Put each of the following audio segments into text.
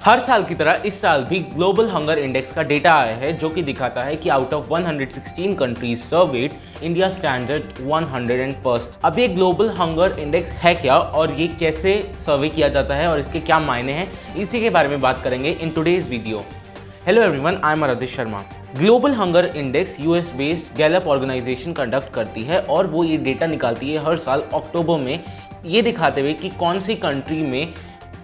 हर साल की तरह इस साल भी ग्लोबल हंगर इंडेक्स का डेटा आया है जो कि दिखाता है कि out of 116 countries served, India stands eight 101st। अब ये ग्लोबल हंगर इंडेक्स है क्या और ये कैसे सर्वे किया जाता है और इसके क्या मायने हैं, इसी के बारे में बात करेंगे in today's video. Hello everyone, I am Aaradhish Sharma. Global hunger index US based Gallup organisation conduct करती है और वो ये डेटा निकालती है हर साल अक्टूबर में, ये दिखाते हुए कि कौन सी कंट्री में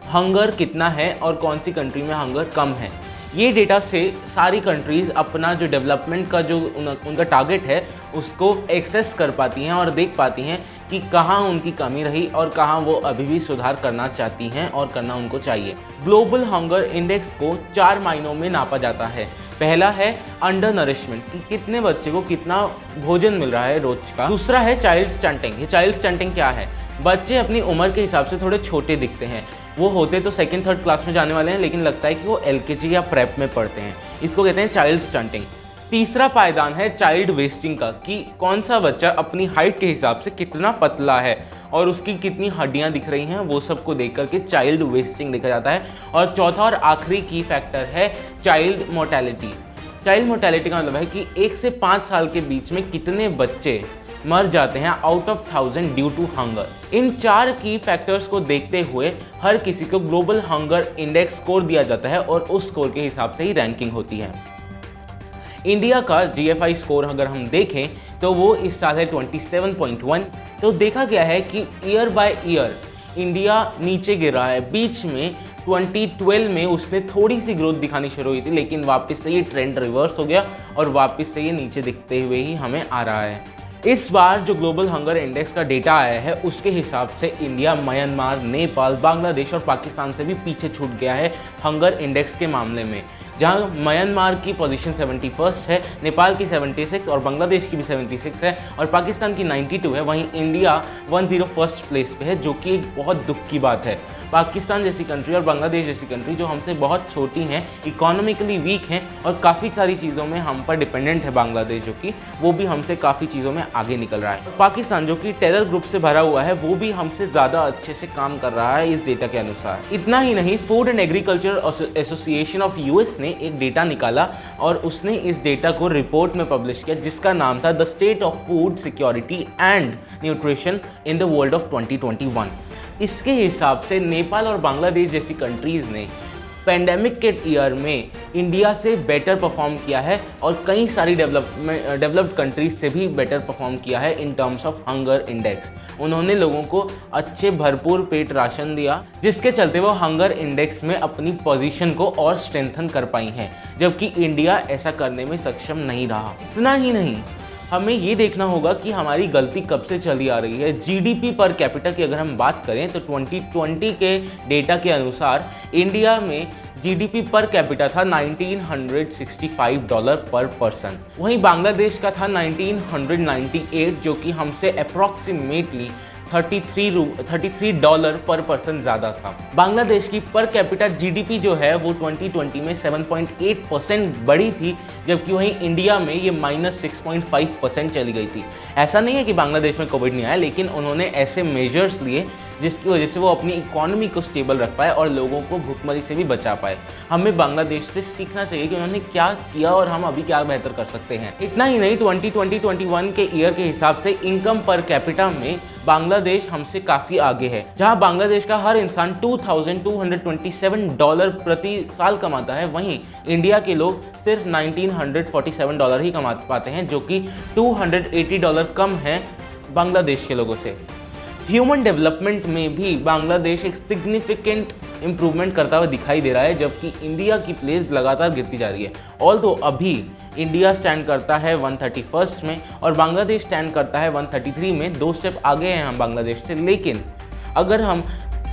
हंगर कितना है और कौन सी कंट्री में हंगर कम है। ये डेटा से सारी कंट्रीज़ अपना जो डेवलपमेंट का जो उनका टारगेट है उसको एक्सेस कर पाती हैं और देख पाती हैं कि कहाँ उनकी कमी रही और कहाँ वो अभी भी सुधार करना चाहती हैं और करना उनको चाहिए। ग्लोबल हंगर इंडेक्स को 4 मायनों में नापा जाता है। पहला है अंडर नरिशमेंट, कि कितने बच्चे को कितना भोजन मिल रहा है रोज का। दूसरा है चाइल्ड स्टंटिंग। ये चाइल्ड स्टंटिंग क्या है? बच्चे अपनी उम्र के हिसाब से थोड़े छोटे दिखते हैं, वो होते तो 2nd-3rd क्लास में जाने वाले हैं लेकिन लगता है कि वो LKG या प्रेप में पढ़ते हैं। इसको कहते हैं चाइल्ड स्टंटिंग। तीसरा पायदान है चाइल्ड वेस्टिंग का, कि कौन सा बच्चा अपनी हाइट के हिसाब से कितना पतला है और उसकी कितनी हड्डियां दिख रही हैं, वो सबको देख करके चाइल्ड वेस्टिंग देखा जाता है। और चौथा और आखिरी की फैक्टर है चाइल्ड मोर्टेलिटी। चाइल्ड मोर्टेलिटी का मतलब है कि 1 से 5 साल के बीच में कितने बच्चे मर जाते हैं out of 1000 due to hunger. इन 4 की फैक्टर्स को देखते हुए हर किसी को ग्लोबल हंगर इंडेक्स स्कोर दिया जाता है और उस स्कोर के हिसाब से ही रैंकिंग होती है। इंडिया का GFI स्कोर अगर हम देखें तो वो इस साल है 27.1। तो देखा गया है कि ईयर बाय ईयर इंडिया नीचे गिर रहा है। बीच में 2012 में उसने थोड़ी सी ग्रोथ दिखानी शुरू हुई थी, लेकिन वापस से ये ट्रेंड रिवर्स हो गया और वापस से ये नीचे दिखते हुए ही हमें आ रहा है। इस बार जो ग्लोबल हंगर इंडेक्स का डेटा आया है उसके हिसाब से इंडिया, म्यांमार, नेपाल, बांग्लादेश और पाकिस्तान से भी पीछे छूट गया है हंगर इंडेक्स के मामले में। जहां म्यांमार की पोजीशन 71st है, नेपाल की 76 और बांग्लादेश की भी 76 है और पाकिस्तान की 92 है, वहीं इंडिया 101st प्लेस पे है, जो कि एक बहुत दुख की बात है। पाकिस्तान जैसी कंट्री और बांग्लादेश जैसी कंट्री जो हमसे बहुत छोटी हैं, इकोनॉमिकली वीक हैं और काफ़ी सारी चीज़ों में हम पर डिपेंडेंट है बांग्लादेश, जो कि वो भी हमसे काफ़ी चीज़ों में आगे निकल रहा है। पाकिस्तान जो कि टेरर ग्रुप से भरा हुआ है, वो भी हमसे ज़्यादा अच्छे से काम कर रहा है इस डेटा के अनुसार। इतना ही नहीं, food and agriculture association of US ने एक डेटा निकाला और उसने इस डेटा को रिपोर्ट में पब्लिश किया जिसका नाम था the state of food security and nutrition in the world of 2021। इसके हिसाब से नेपाल और बांग्लादेश जैसी कंट्रीज़ ने पेंडेमिक के ईयर में इंडिया से बेटर परफॉर्म किया है और कई सारी डेवलप्ड कंट्रीज से भी बेटर परफॉर्म किया है in terms of hunger index. उन्होंने लोगों को अच्छे भरपूर पेट राशन दिया, जिसके चलते वो हंगर इंडेक्स में अपनी पोजीशन को और स्ट्रेंथन कर पाई हैं, जबकि इंडिया ऐसा करने में सक्षम नहीं रहा। इतना ही नहीं, हमें ये देखना होगा कि हमारी गलती कब से चली आ रही है। GDP पर कैपिटा की अगर हम बात करें तो 2020 के डेटा के अनुसार इंडिया में GDP पर कैपिटा था $1965 पर पर्सन। वहीं बांग्लादेश का था 1998, जो कि हमसे अप्रॉक्सीमेटली $33 पर पर्सन ज़्यादा था। बांग्लादेश की पर कैपिटा GDP जो है वो 2020 में 7.8% बढ़ी थी, जबकि वहीं इंडिया में ये -6.5% चली गई थी। ऐसा नहीं है कि बांग्लादेश में कोविड नहीं आया, लेकिन उन्होंने ऐसे मेजर्स लिए जिसकी वजह से वो अपनी इकोनॉमी को स्टेबल रख पाए और लोगों को भुखमरी से भी बचा पाए। हमें बांग्लादेश से सीखना चाहिए कि उन्होंने क्या किया और हम अभी क्या बेहतर कर सकते हैं। इतना ही नहीं, 2020-21 के ईयर के हिसाब से इनकम पर कैपिटा में बांग्लादेश हमसे काफ़ी आगे है। जहां बांग्लादेश का हर इंसान $2227 प्रति साल कमाता है, वहीं इंडिया के लोग सिर्फ $1947 ही कमा पाते हैं, जो कि $280 कम है बांग्लादेश के लोगों से। ह्यूमन डेवलपमेंट में भी बांग्लादेश एक सिग्निफिकेंट इम्प्रूवमेंट करता हुआ दिखाई दे रहा है, जबकि इंडिया की प्लेस लगातार गिरती जा रही है। ऑल्दो अभी इंडिया स्टैंड करता है 131st में और बांग्लादेश स्टैंड करता है 133 में, 2 स्टेप आगे हैं हम बांग्लादेश से। लेकिन अगर हम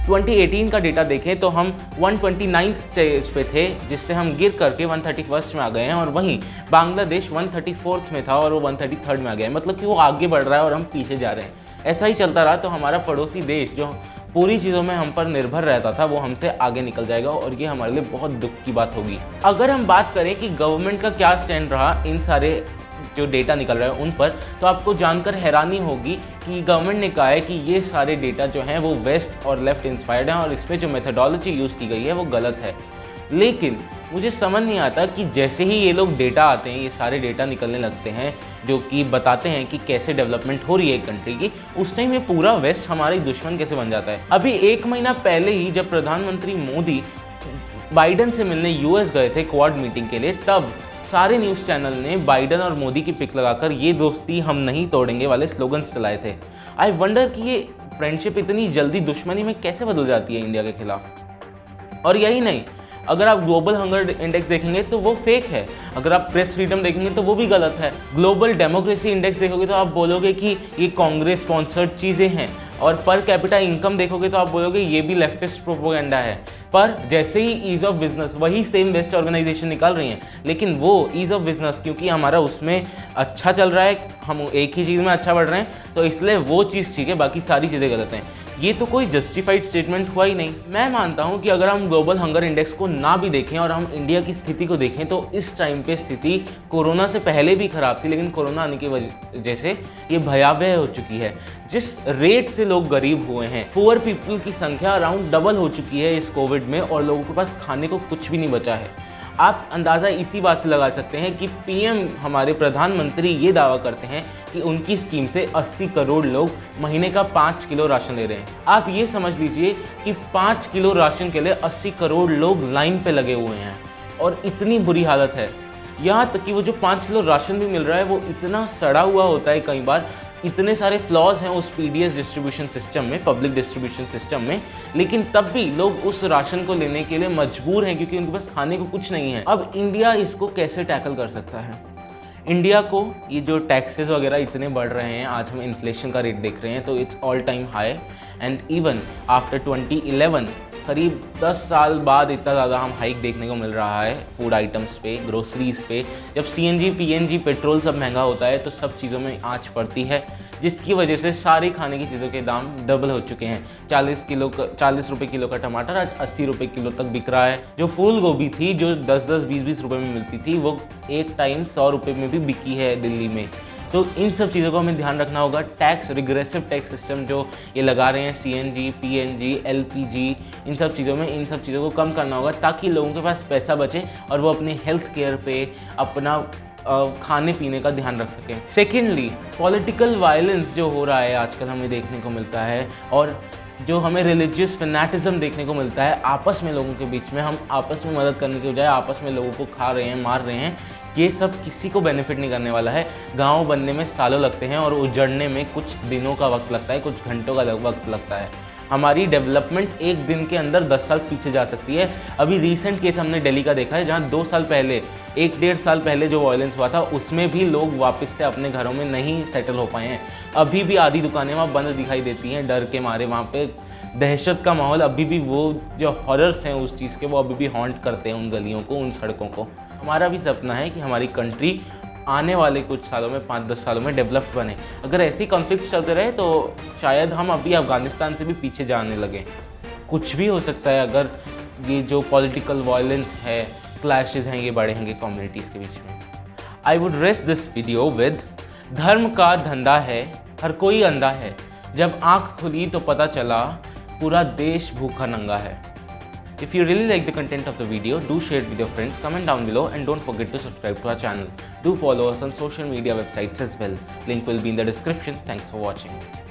2018 का डेटा देखें तो हम 129 स्टेज पे थे, जिससे हम गिर करके 131st में आ गए हैं और वहीं बांग्लादेश 134th में था और वो 133rd में आ गया है। मतलब कि वो आगे बढ़ रहा है और हम पीछे जा रहे हैं। ऐसा ही चलता रहा तो हमारा पड़ोसी देश जो पूरी चीज़ों में हम पर निर्भर रहता था वो हमसे आगे निकल जाएगा और ये हमारे लिए बहुत दुख की बात होगी। अगर हम बात करें कि गवर्नमेंट का क्या स्टैंड रहा इन सारे जो डेटा निकल रहा है उन पर, तो आपको जानकर हैरानी होगी कि गवर्नमेंट ने कहा है कि ये सारे डेटा जो हैं वो वेस्ट और लेफ्ट इंस्पायर्ड हैं और इसमें जो मेथडोलॉजी यूज़ की गई है वो गलत है। लेकिन मुझे समझ नहीं आता कि जैसे ही ये लोग डेटा आते हैं, ये सारे डेटा निकलने लगते हैं जो कि बताते हैं कि कैसे डेवलपमेंट हो रही है एक कंट्री की, उस टाइम ये पूरा वेस्ट हमारा दुश्मन कैसे बन जाता है। अभी 1 महीना पहले ही जब प्रधानमंत्री मोदी बाइडन से मिलने यूएस गए थे क्वाड मीटिंग के लिए, तब सारे न्यूज़ चैनल ने बाइडन और मोदी की पिक लगाकर ये दोस्ती हम नहीं तोड़ेंगे वाले स्लोगन्स चलाए थे। आई वंडर कि ये फ्रेंडशिप इतनी जल्दी दुश्मनी में कैसे बदल जाती है इंडिया के खिलाफ। और यही नहीं, अगर आप ग्लोबल हंगर इंडेक्स देखेंगे तो वो फेक है, अगर आप प्रेस फ्रीडम देखेंगे तो वो भी गलत है, ग्लोबल डेमोक्रेसी इंडेक्स देखोगे तो आप बोलोगे कि ये कांग्रेस स्पॉन्सर्ड चीज़ें हैं, और पर कैपिटा इनकम देखोगे तो आप बोलोगे ये भी लेफ्टिस्ट प्रोपोगेंडा है। पर जैसे ही ईज़ ऑफ बिजनेस, वही सेम बेस्ट ऑर्गेनाइजेशन निकाल रही हैं, लेकिन वो ईज़ ऑफ बिजनेस क्योंकि हमारा उसमें अच्छा चल रहा है, हम एक ही चीज़ में अच्छा बढ़ रहे हैं, तो इसलिए वो चीज़ ठीक है, बाकी सारी चीज़ें गलत हैं। ये तो कोई जस्टिफाइड स्टेटमेंट हुआ ही नहीं। मैं मानता हूँ कि अगर हम ग्लोबल हंगर इंडेक्स को ना भी देखें और हम इंडिया की स्थिति को देखें तो इस टाइम पे स्थिति कोरोना से पहले भी खराब थी, लेकिन कोरोना आने की वजह से ये भयावह हो चुकी है। जिस रेट से लोग गरीब हुए हैं, पुअर पीपल की संख्या अराउंड डबल हो चुकी है इस कोविड में, और लोगों के पास खाने को कुछ भी नहीं बचा है। आप अंदाज़ा इसी बात से लगा सकते हैं कि पीएम हमारे प्रधानमंत्री ये दावा करते हैं कि उनकी स्कीम से 80 करोड़ लोग महीने का 5 किलो राशन ले रहे हैं। आप ये समझ लीजिए कि 5 किलो राशन के लिए 80 करोड़ लोग लाइन पे लगे हुए हैं, और इतनी बुरी हालत है। यहाँ तक कि वो जो 5 किलो राशन भी मिल रहा है वो इतना सड़ा हुआ होता है, कई बार इतने सारे फ्लॉज हैं उस पीडीएस डिस्ट्रीब्यूशन सिस्टम में, पब्लिक डिस्ट्रीब्यूशन सिस्टम में, लेकिन तब भी लोग उस राशन को लेने के लिए मजबूर हैं क्योंकि उनके पास खाने को कुछ नहीं है। अब इंडिया इसको कैसे टैकल कर सकता है? इंडिया को ये जो टैक्सेस वगैरह इतने बढ़ रहे हैं, आज हम इन्फ्लेशन का रेट देख रहे हैं तो it's all time high, and even after 2011 करीब 10 साल बाद इतना ज़्यादा हम हाइक देखने को मिल रहा है फूड आइटम्स पे, ग्रोसरीज पे। जब सीएनजी पीएनजी पेट्रोल सब महंगा होता है तो सब चीज़ों में आंच पड़ती है, जिसकी वजह से सारी खाने की चीज़ों के दाम डबल हो चुके हैं। 40 रुपये किलो का टमाटर आज 80 रुपये किलो तक बिक रहा है। जो फूल गोभी थी जो 10-10, 20-20 रुपये में मिलती थी, वो एक टाइम 100 रुपये में भी बिकी है दिल्ली में। तो इन सब चीज़ों को हमें ध्यान रखना होगा। टैक्स, रिग्रेसिव टैक्स सिस्टम जो ये लगा रहे हैं, सीएनजी, पीएनजी, एलपीजी, इन सब चीज़ों में, इन सब चीज़ों को कम करना होगा ताकि लोगों के पास पैसा बचे और वो अपने हेल्थ केयर पे, अपना खाने पीने का ध्यान रख सकें। सेकेंडली, पॉलिटिकल वायलेंस जो हो रहा है आजकल हमें देखने को मिलता है, और जो हमें रिलीजियस फैनेटिज्म देखने को मिलता है आपस में, लोगों के बीच में, हम आपस में मदद करने के बजाय आपस में लोगों को खा रहे हैं, मार रहे हैं, ये सब किसी को बेनिफिट नहीं करने वाला है। गांव बनने में सालों लगते हैं और उजड़ने में कुछ दिनों का वक्त लगता है, कुछ घंटों का वक्त लगता है। हमारी डेवलपमेंट एक दिन के अंदर 10 साल पीछे जा सकती है। अभी रीसेंट केस हमने दिल्ली का देखा है, जहाँ 2 साल पहले, 1-1.5 साल पहले जो वायलेंस हुआ था उसमें भी लोग वापस से अपने घरों में नहीं सेटल हो पाए हैं। अभी भी आधी दुकानें वहाँ बंद दिखाई देती हैं डर के मारे, वहाँ पे दहशत का माहौल अभी भी, वो जो हॉरर्स हैं उस चीज़ के, वो अभी भी हॉन्ट करते हैं उन गलियों को, उन सड़कों को। हमारा भी सपना है कि हमारी कंट्री आने वाले कुछ सालों में, 5-10 सालों में डेवलप्ड बने। अगर ऐसे कॉन्फ्लिक्ट चलते रहे तो शायद हम अभी अफ़गानिस्तान से भी पीछे जाने लगें। कुछ भी हो सकता है अगर ये जो पॉलिटिकल वायलेंस है, क्लैशेस हैं, ये बढ़ेंगे कम्युनिटीज़ के बीच में। I would rest this video with, धर्म का धंधा है, हर कोई अंधा है, जब आँख खुली तो पता चला पूरा देश भूखा नंगा है। If you really like the content of the video, do share it with your friends, comment down below and don't forget to subscribe to our channel. Do follow us on social media websites as well. Link will be in the description. Thanks for watching.